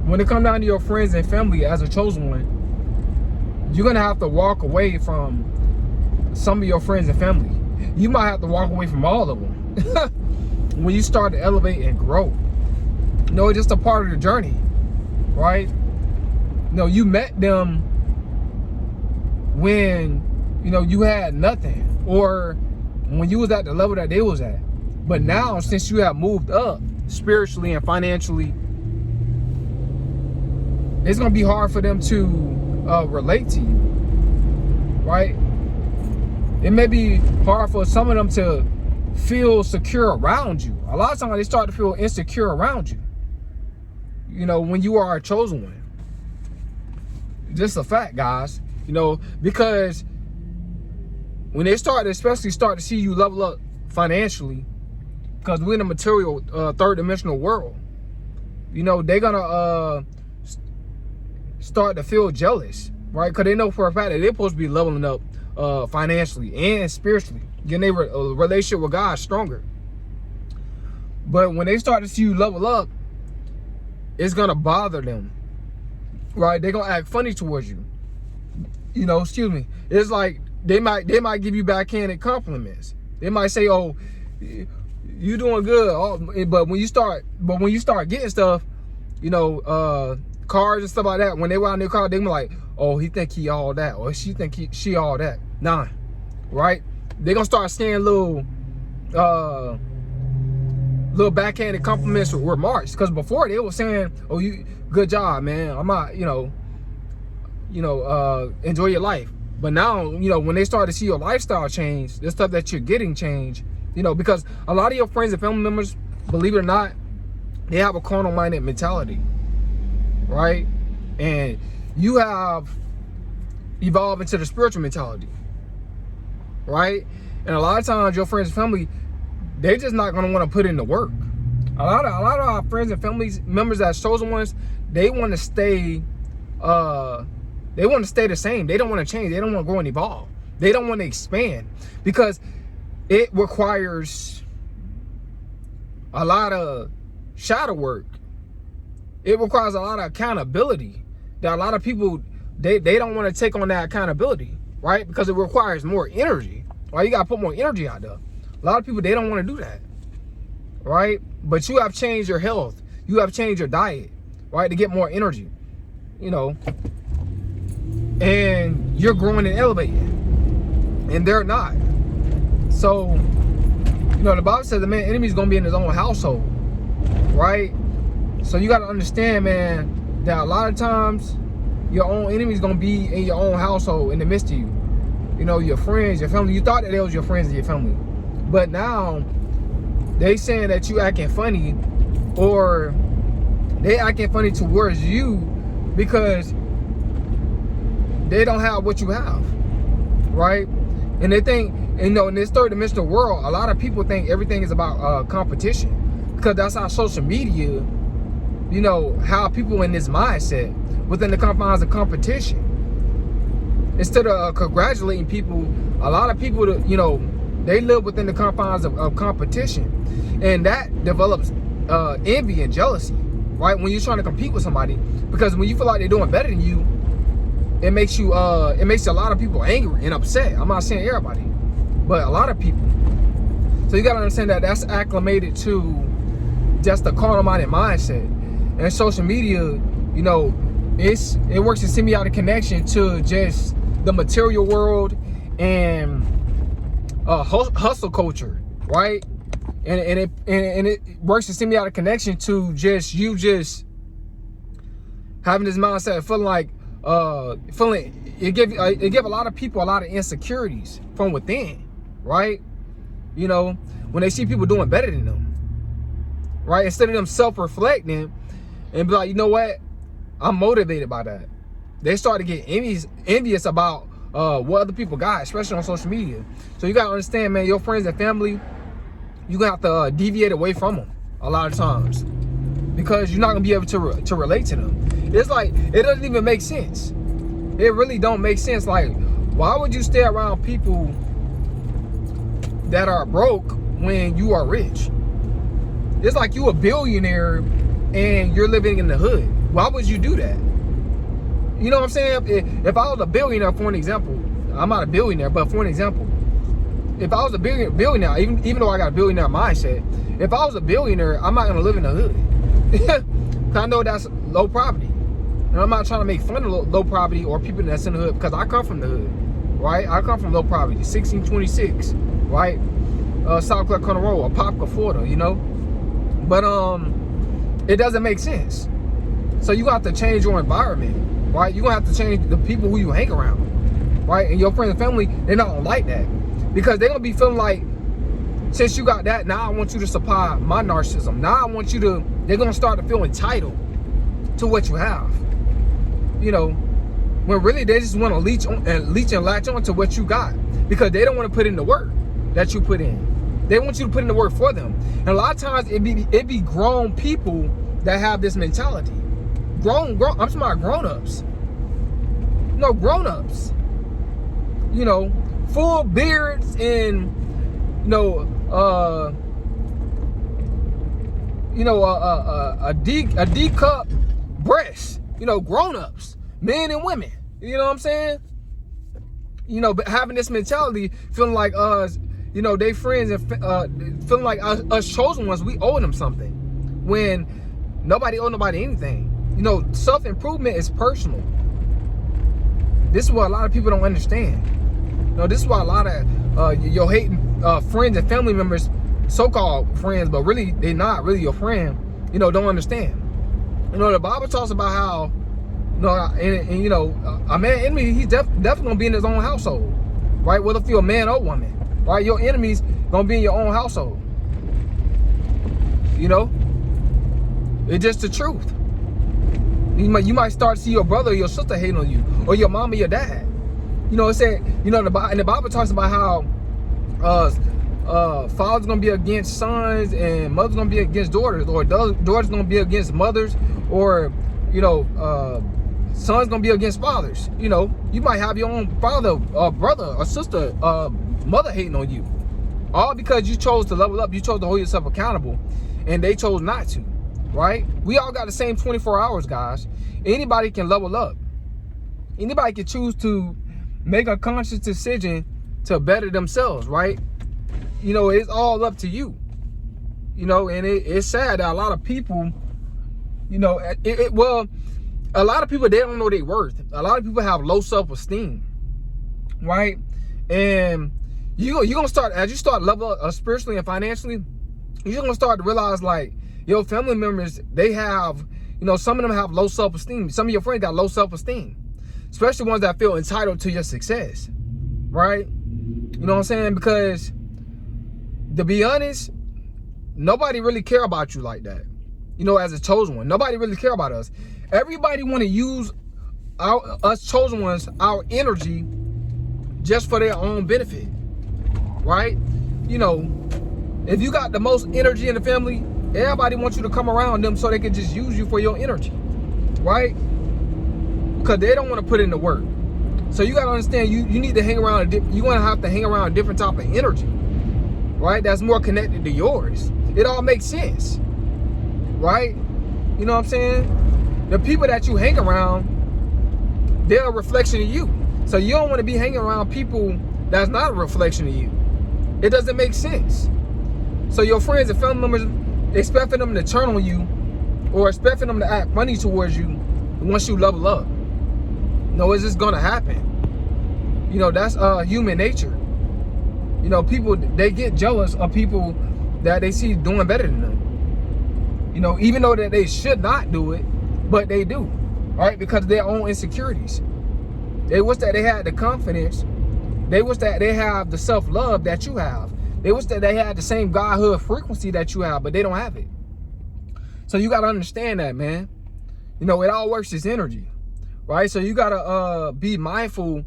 when it comes down to your friends and family as a chosen one, you're gonna have to walk away from some of your friends and family. You might have to walk away from all of them when you start to elevate and grow. No, it's just a part of the journey, right? No, you met them when, you know, you had nothing, or when you was at the level that they was at. But now, since you have moved up spiritually and financially, it's gonna be hard for them to relate to you, right? It may be hard for some of them to feel secure around you. A lot of times they start to feel insecure around you, you know, when you are a chosen one. Just a fact, guys. You know, because when they especially start to see you level up financially, because we're in a material third dimensional world, you know, they're gonna start to feel jealous, right? Because they know for a fact that they're supposed to be leveling up financially and spiritually, getting their relationship with God stronger. But when they start to see you level up, it's gonna bother them, right? They're gonna act funny towards you. You know, excuse me. It's like they might give you backhanded compliments. They might say, "Oh, you doing good," but when you start getting stuff, you know, cars and stuff like that, when they were in their car, they be like, "Oh, he think he all that," or "She think she all that." Nah, right? They gonna start saying little backhanded compliments or remarks, because before they were saying, "Oh, you good job, man. I'm not, you know, enjoy your life." But now, you know, when they start to see your lifestyle change, the stuff that you're getting change, you know, because a lot of your friends and family members, believe it or not, they have a carnal-minded mentality, right? And you have evolved into the spiritual mentality, right? And a lot of times your friends and family, they're just not gonna want to put in the work. A lot of our friends and family members as chosen ones, they want to stay the same. They don't want to change. They don't want to grow and evolve. They don't want to expand, because it requires a lot of shadow work. It requires a lot of accountability that a lot of people, they don't want to take on that accountability, right? Because it requires more energy, right? You got to put more energy out there. A lot of people, they don't want to do that, right? But you have changed your health. You have changed your diet, right? To get more energy, you know, and you're growing and elevating, and they're not. So, you know, the Bible says the man enemy is going to be in his own household, right? So you got to understand, man, that a lot of times your own enemy is going to be in your own household, in the midst of you. You know, your friends, your family. You thought that they was your friends and your family, but now they saying that you acting funny, or they acting funny towards you because they don't have what you have, right? And they think, you know, in this third dimensional world, a lot of people think everything is about competition, because that's how social media, you know, how people in this mindset within the confines of competition. Instead of congratulating people, a lot of people, you know, they live within the confines of competition, and that develops envy and jealousy, right? When you're trying to compete with somebody, because when you feel like they're doing better than you, it makes you a lot of people angry and upset. I'm not saying everybody, but a lot of people. So you gotta understand that that's acclimated to just the carnal-minded mindset. And social media, you know, it works in symbiotic connection to just the material world and hustle culture, right? And it works in symbiotic connection to just having this mindset, feeling like it give a lot of people a lot of insecurities from within, right? You know, when they see people doing better than them, right? Instead of them self-reflecting and be like, you know what, I'm motivated by that, they start to get envious about what other people got, especially on social media. So you gotta understand, man, your friends and family, you gonna have to deviate away from them a lot of times, because you're not gonna be able to relate to them. It's like, it doesn't even make sense. It really don't make sense. Like, why would you stay around people that are broke when you are rich? It's like you a billionaire and you're living in the hood. Why would you do that? You know what I'm saying? If I was a billionaire, for an example, I'm not a billionaire, but for an example, if I was a billionaire, even though I got a billionaire mindset, if I was a billionaire, I'm not gonna live in the hood. Cause I know that's low poverty, and I'm not trying to make fun of low poverty or people that's in the hood, because I come from the hood, right? I come from low poverty, 1626, right? South Carolina Road, Apopka, Florida, you know. But it doesn't make sense. So you have to change your environment, right? You're gonna have to change the people who you hang around, right? And your friends and family, they're not gonna like that, because they're gonna be feeling like, since you got that, now I want you to supply my narcissism. Now I want you to, they're gonna start to feel entitled to what you have. You know, when really they just want to leech and latch on to what you got, because they don't want to put in the work that you put in. They want you to put in the work for them. And a lot of times it be grown people that have this mentality. I'm talking about grown-ups. No, grown-ups. You know, full beards and, you know, a D cup breast. You know, grown-ups, men and women. You know what I'm saying? You know, but having this mentality, feeling like you know, they friends, and feeling like us chosen ones, we owe them something, when nobody owe nobody anything. You know, self-improvement is personal. This is what a lot of people don't understand. You know, this is why a lot of your hating friends and family members, so-called friends, but really they're not really your friend, you know, don't understand. You know, the Bible talks about how, you know, and you know, a man enemy, he's definitely gonna be in his own household, right? Whether if you're a man or woman, right? Your enemy's gonna be in your own household. You know, it's just the truth. You might start to see your brother or your sister hating on you, or your mom or your dad. You know, it said, you know, and the Bible talks about how fathers gonna be against sons, and mothers gonna be against daughters, or daughters gonna be against mothers, or, you know, sons gonna be against fathers. You know, you might have your own father, brother, or sister, mother hating on you, all because you chose to level up. You chose to hold yourself accountable, and they chose not to. Right? We all got the same 24 hours, guys. Anybody can level up. Anybody can choose to make a conscious decision to better themselves, right? You know, it's all up to you. You know, and it's sad that a lot of people, you know, well, a lot of people, they don't know their worth. A lot of people have low self-esteem, right? And you're gonna start, as you start level up spiritually and financially, you're gonna start to realize, like, your family members, they have, you know, some of them have low self-esteem. Some of your friends got low self-esteem, especially ones that feel entitled to your success, right? You know what I'm saying? Because, to be honest, nobody really care about you like that. You know, as a chosen one, nobody really care about us. Everybody want to use us chosen ones, our energy, just for their own benefit, right? You know, if you got the most energy in the family, everybody wants you to come around them so they can just use you for your energy, right? Because they don't want to put in the work. So you got to understand, you need to hang around, you're going to have to hang around a different type of energy, right? That's more connected to yours. It all makes sense, right? You know what I'm saying? The people that you hang around, they're a reflection of you. So you don't want to be hanging around people that's not a reflection of you. It doesn't make sense. So your friends and family members, expecting them to turn on you, or expecting them to act funny towards you once you level up. No, it's just gonna happen. You know, that's human nature. You know, people, they get jealous of people that they see doing better than them. You know, even though that they should not do it, but they do, right? Because of their own insecurities. They wish that they had the confidence. They wish that they have the self-love that you have. They wish that they had the same Godhood frequency that you have, but they don't have it. So you got to understand that, man. You know, it all works as energy, right? So you got to be mindful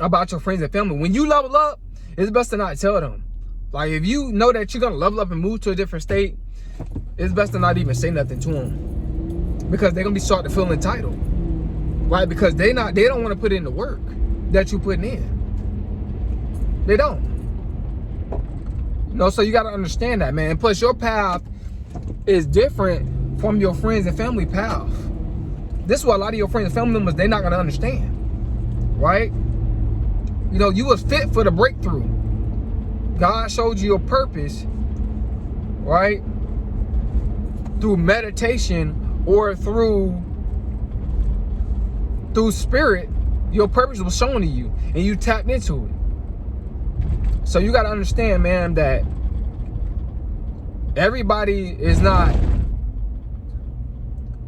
about your friends and family. When you level up, it's best to not tell them. Like, if you know that you're going to level up and move to a different state, it's best to not even say nothing to them, because they're going to be starting to feel entitled, right? Because they don't want to put in the work that you're putting in. They don't. You know, so you got to understand that, man. Plus, your path is different from your friends and family path. This is what a lot of your friends and family members, they're not gonna understand, right? You know, you was fit for the breakthrough. God showed you your purpose, right? Through meditation or through spirit, your purpose was shown to you and you tapped into it. So you got to understand, man, that everybody is not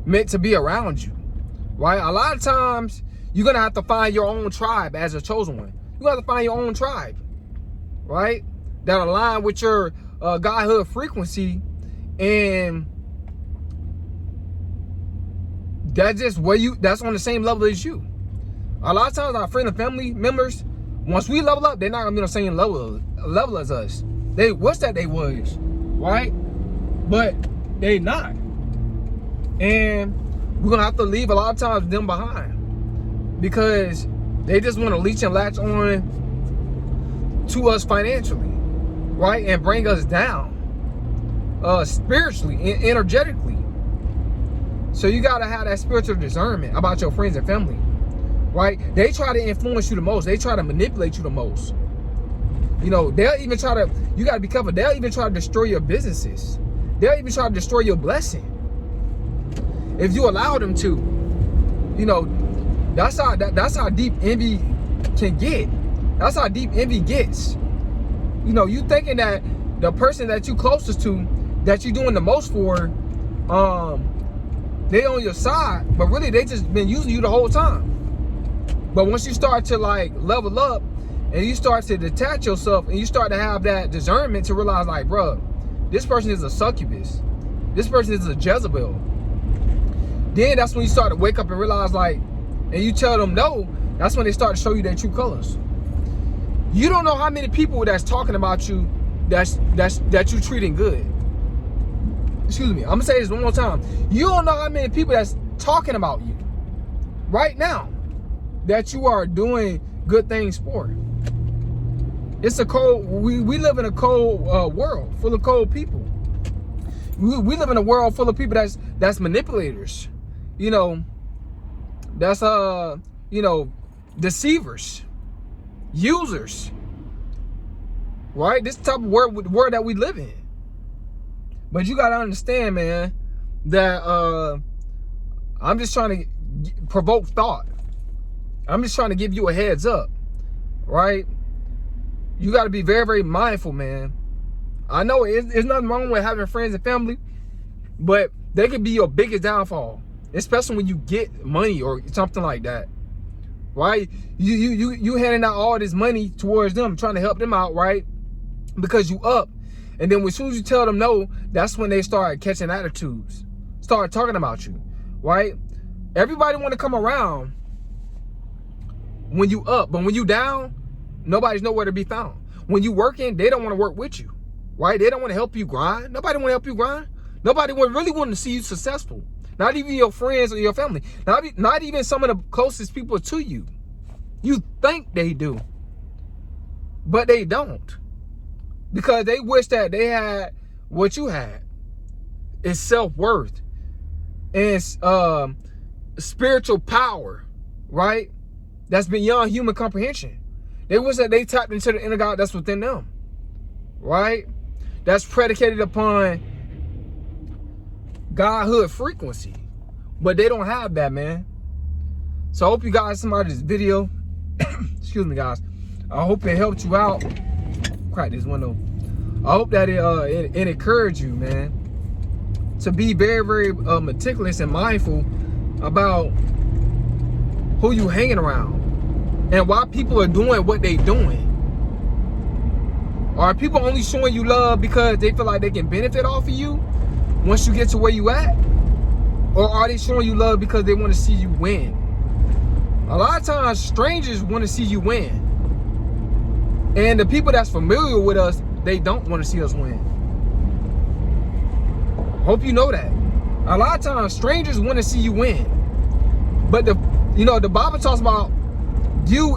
meant to be around you, right? A lot of times you're going to have to find your own tribe as a chosen one. You got to find your own tribe, right? That align with your Godhood frequency, and that's just where that's on the same level as you. A lot of times our friends and family members, once we level up, they're not gonna be on the same level as us. They wish that they was, right? But they not. And we're gonna have to leave a lot of times them behind because they just want to leech and latch on to us financially, right? And bring us down spiritually and energetically. So you gotta have that spiritual discernment about your friends and family, right? They try to influence you the most. They try to manipulate you the most. You know, they'll even try to, you gotta be careful, they'll even try to destroy your businesses. They'll even try to destroy your blessing if you allow them to. You know, that's how deep envy can get. That's how deep envy gets. You know, you thinking that the person that you closest to, that you're doing the most for, they on your side, but really they just been using you the whole time. But once you start to like level up and you start to detach yourself and you start to have that discernment to realize like, bro, this person is a succubus. This person is a Jezebel. Then that's when you start to wake up and realize like, and you tell them no, that's when they start to show you their true colors. You don't know how many people that's talking about you that you treating good. Excuse me, I'm gonna say this one more time. You don't know how many people that's talking about you right now that you are doing good things for. It's a cold, we live in a cold world full of cold people. We live in a world full of people that's manipulators, you know, that's you know, deceivers, users, right? This type of world that we live in. But you gotta understand, man, that I'm just trying to provoke thought. I'm just trying to give you a heads up, right? You gotta be very, very mindful, man. I know there's nothing wrong with having friends and family, but they can be your biggest downfall, especially when you get money or something like that, right? You handing out all this money towards them, trying to help them out, right? Because you up. And then as soon as you tell them no, that's when they start catching attitudes, start talking about you, right? Everybody want to come around when you up, but when you down, nobody's nowhere to be found. When you working, they don't want to work with you, right? They don't want to help you grind. Nobody want to help you grind. Nobody really want to see you successful. Not even your friends or your family. Not even some of the closest people to you. You think they do, but they don't. Because they wish that they had what you had. It's self-worth and spiritual power, right? That's beyond human comprehension. They wish that they tapped into the inner God that's within them, right? That's predicated upon Godhood frequency. But they don't have that, man. So I hope you guys somebody this video. Excuse me, guys. I hope it helped you out. Crack this window. I hope that it encouraged you, man, to be very, very meticulous and mindful about who you hanging around and why people are doing what they doing. Are people only showing you love because they feel like they can benefit off of you once you get to where you at? Or are they showing you love because they want to see you win? A lot of times strangers want to see you win. And the people that's familiar with us, they don't want to see us win. Hope you know that. A lot of times strangers want to see you win. But the Bible talks about you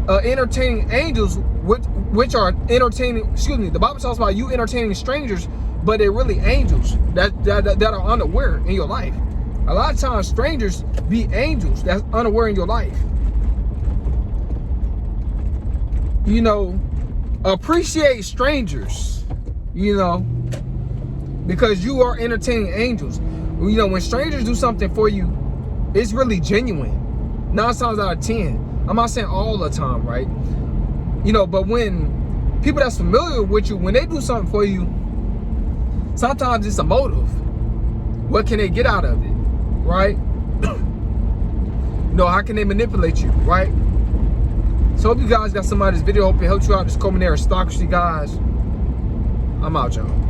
entertaining angels which are entertaining, the Bible talks about you entertaining strangers but they're really angels that are unaware in your life. A lot of times strangers be angels that's unaware in your life. You know, appreciate strangers, you know, because you are entertaining angels. You know, when strangers do something for you, it's really genuine. 9 times out of 10. I'm not saying all the time, right? You know, but when people that's familiar with you, when they do something for you, sometimes it's a motive. What can they get out of it, right? You know, how can they manipulate you, right? So hope you guys got some out of this video. Hope it helped you out. Just comment there and stalkers, you guys. I'm out, y'all.